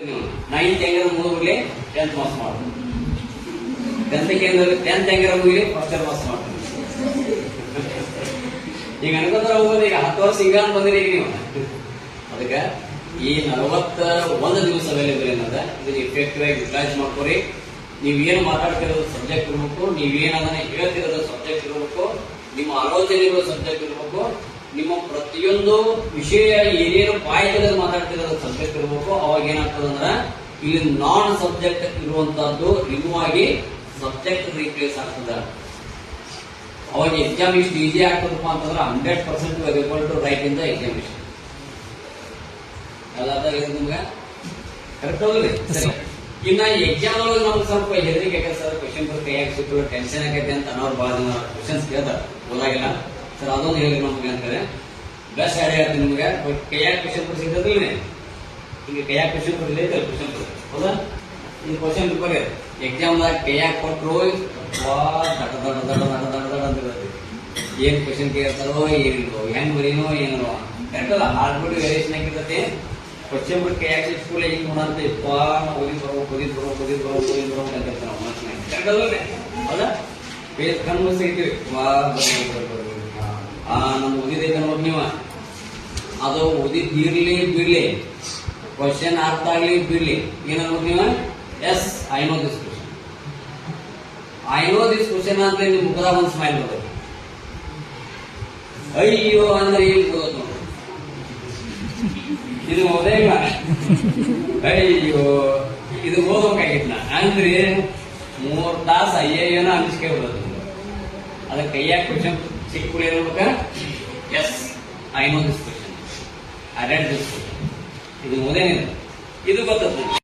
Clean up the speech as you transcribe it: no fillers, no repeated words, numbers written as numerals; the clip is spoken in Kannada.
9th ಹೆಂಗಾರ ಮುಗಿದ್ಬಿಡ್ಲಿ 10th ಪಾಸ್ ಮಾಡ್ತೀನಿ. 10th ಹೆಂಗಾರ ಮುಗಿಲಿ ಫಸ್ಟ್ ಇಯರ್ ಪಾಸ್ ಮಾಡ್ತೀನಿ. ಈಗ ಅನ್ಕೊಂಡ್ರೆ ಹೋಗೋದು ಈಗ 10 ವರ್ಷ ಹಿಂಗ ಬಂದಿರಿ ಈಗ ನೀವು. ಅದಕ್ಕೆ ಈ 41 ದಿವಸ ಅವೈಲೇಬಲ್ ಏನದ ಇದನ್ನ ಇಫೆಕ್ಟಿವ್ ಆಗಿ ಯುಟಿಲೈಸ್ ಮಾಡ್ಕೊರಿ. ನೀವೇನು ಮಾತಾಡ್ತಿರೋದು ಸಬ್ಜೆಕ್ಟ್ ಇರಬೇಕು, ನೀವೇನ ಹೇಳ್ತಿರೋದು ಸಬ್ಜೆಕ್ಟ್ ಇರಬೇಕು, ನಿಮ್ಮ ಆಲೋಚನೆಗಳು ಸಬ್ಜೆಕ್ಟ್ ಇರಬೇಕು, ನಿಮ್ಮ ಪ್ರತಿಯೊಂದು ವಿಷಯ ಏನೇನು ಪಾಯಿಂಟ್ ಮಾತಾಡ್ತಿರೋದು ಸಬ್ಜೆಕ್ಟ್ ಇರಬೇಕು. ಅವಾಗ ಏನಾಗ್ತದೆ ಅಂದ್ರೆ ಇಲ್ಲಿ ನಾನ್ ಸಬ್ಜೆಕ್ಟ್ ಇರುವಂತಹದ್ದು ರಿಮೂವ್ ಆಗಿ ಸಬ್ಜೆಕ್ಟ್ ರೀಪ್ಲೇಸ್ ಆಗ್ತದೆ. ಅವಾಗ ಎಕ್ಸಾಮ್ ಇಷ್ಟು ಈಸಿ ಆಗ್ತದಪ್ಪ ಅಂತಂದ್ರೆ 100% ರಿಪೋರ್ಟ್ ಟು ರೈಟ್ ಇಂದ ಎಕ್ಸಾಮಿನೇಷನ್ ಅದಾದಾಗ ನಿಮ್ಗೆ ಕರೆಕ್ಟ್ ಹೋಗ್ಲಿ. ಸರಿ, ಇನ್ನ ಎಕ್ಸಾಮ್ ಒಳಗೆ ನಮ್ಗೆ ಸ್ವಲ್ಪ ಹೆದರಿಕೆ ಆಗೈತೆ ಸರ್, ಕ್ವಶನ್ ಕೈಯಾಗ ಸಿಕ್ಕಲು ಟೆನ್ಷನ್ ಆಗೈತೆ ಅಂತ ಅನ್ನೋರು ಬಹಳ ಜನ ಕ್ವಶನ್ಸ್ ಕೇಳ್ತಾರೆ, ಓದಾಗಿಲ್ಲ ಸರ್ ಅದೊಂದು ಹೇಳಿ ನಮ್ಗೆ ಅಂತಾರೆ. ಬೆಸ್ಟ್ ಐಡಿಯಾ ಹೇಳ್ತೀನಿ ನಿಮ್ಗೆ. ಕೈಯಾಗ ಕ್ವಶನ್ ಸಿಗ್ತದಿಲ್ಲ, ಈಗ ಕೈಯಾಗ ಕ್ವಶನ್ ಕೊಟ್ಟಿಲ್ಲ ಕ್ವಶನ್ ಹೌದಾ, ಈ ಕ್ವಶನ್ ಪೇಪರ್ ಎಕ್ಸಾಮ್ದಾಗ ಕೈಯಾಗ ಕೊಟ್ಟರು ದಡ ದಡ ದಡ ದಡ ದಡ ದಡ ಅಂತ ಇರುತ್ತೆ. ಏನ್ ಕ್ವಶನ್ ಕೇಳ್ತಾರೋ ಏನಿಲ್ವೋ, ಹೆಂಗ್ ಬರೀನೋ ಏನೋ ಕರೆಕ್ಟ್ ಅಲ್ಲ. ಹಾರ್ಡ್ಬೋರ್ಡ್ ವೇರಿಯೇಷನ್ ಆಗಿರ್ತೈತಿ. ಕ್ವಶನ್ ಬಿಟ್ಟು ಕೈಯಾಗ ಸ್ಕೂಲ್ ಹಿಂಗ್ ನೋಡಂತ ಓದಿದ್ ಬರೋ ಅಂತ ನಾವು ಮನಸ್ಸಿನಾಗ ಕರೆಕ್ಟ್ ಅಲ್ಲ ಹೌದಾ. ಬೇಸ್ ಕಣ್ಣು ಸಿಗ್ತೀವಿ ನಮ್ದು ಓದಿದೈತೆ ನೋಡಿ ನೀವು, ಅದು ಓದಿದ್ ಇರ್ಲಿ ಬಿಡ್ಲಿ, ಕ್ವಶನ್ ಅರ್ಥ ಆಗ್ಲಿ ಬಿಡ್ಲಿ, ಏನನ್ಬೇಕು ನೀವು yes I know this question, I know this question ಅಂತ ನಿಮ್ ಮುಖದಾಗ ಒಂದು ಸ್ಮೈಲ್ ಬರ್ತದೆ. ಅಯ್ಯೋ ಅಂದ್ರೆ ಈಗ ಓದೋದು ನೋಡಿ, ಇದು ಓದೇ ಇಲ್ಲ, ಅಯ್ಯೋ ಇದು ಓದೋಕಾಗಿತ್ತು ಅಂದ್ರೆ 3 ತಾಸು ಅಯ್ಯಯ್ಯೋನ ಅನಿಸ್ಕೆ ಬರೋದು. ಅದಕ್ಕೆ ಕೈಯಾಗ ಕ್ವಶನ್ ಸಿಕ್ಕುಳಿ ಇರ್ಬೇಕ, yes I know this question, I read this question, ಇದು ಓದೇನಿಲ್ಲ, ಇದು ಗೊತ್ತದ.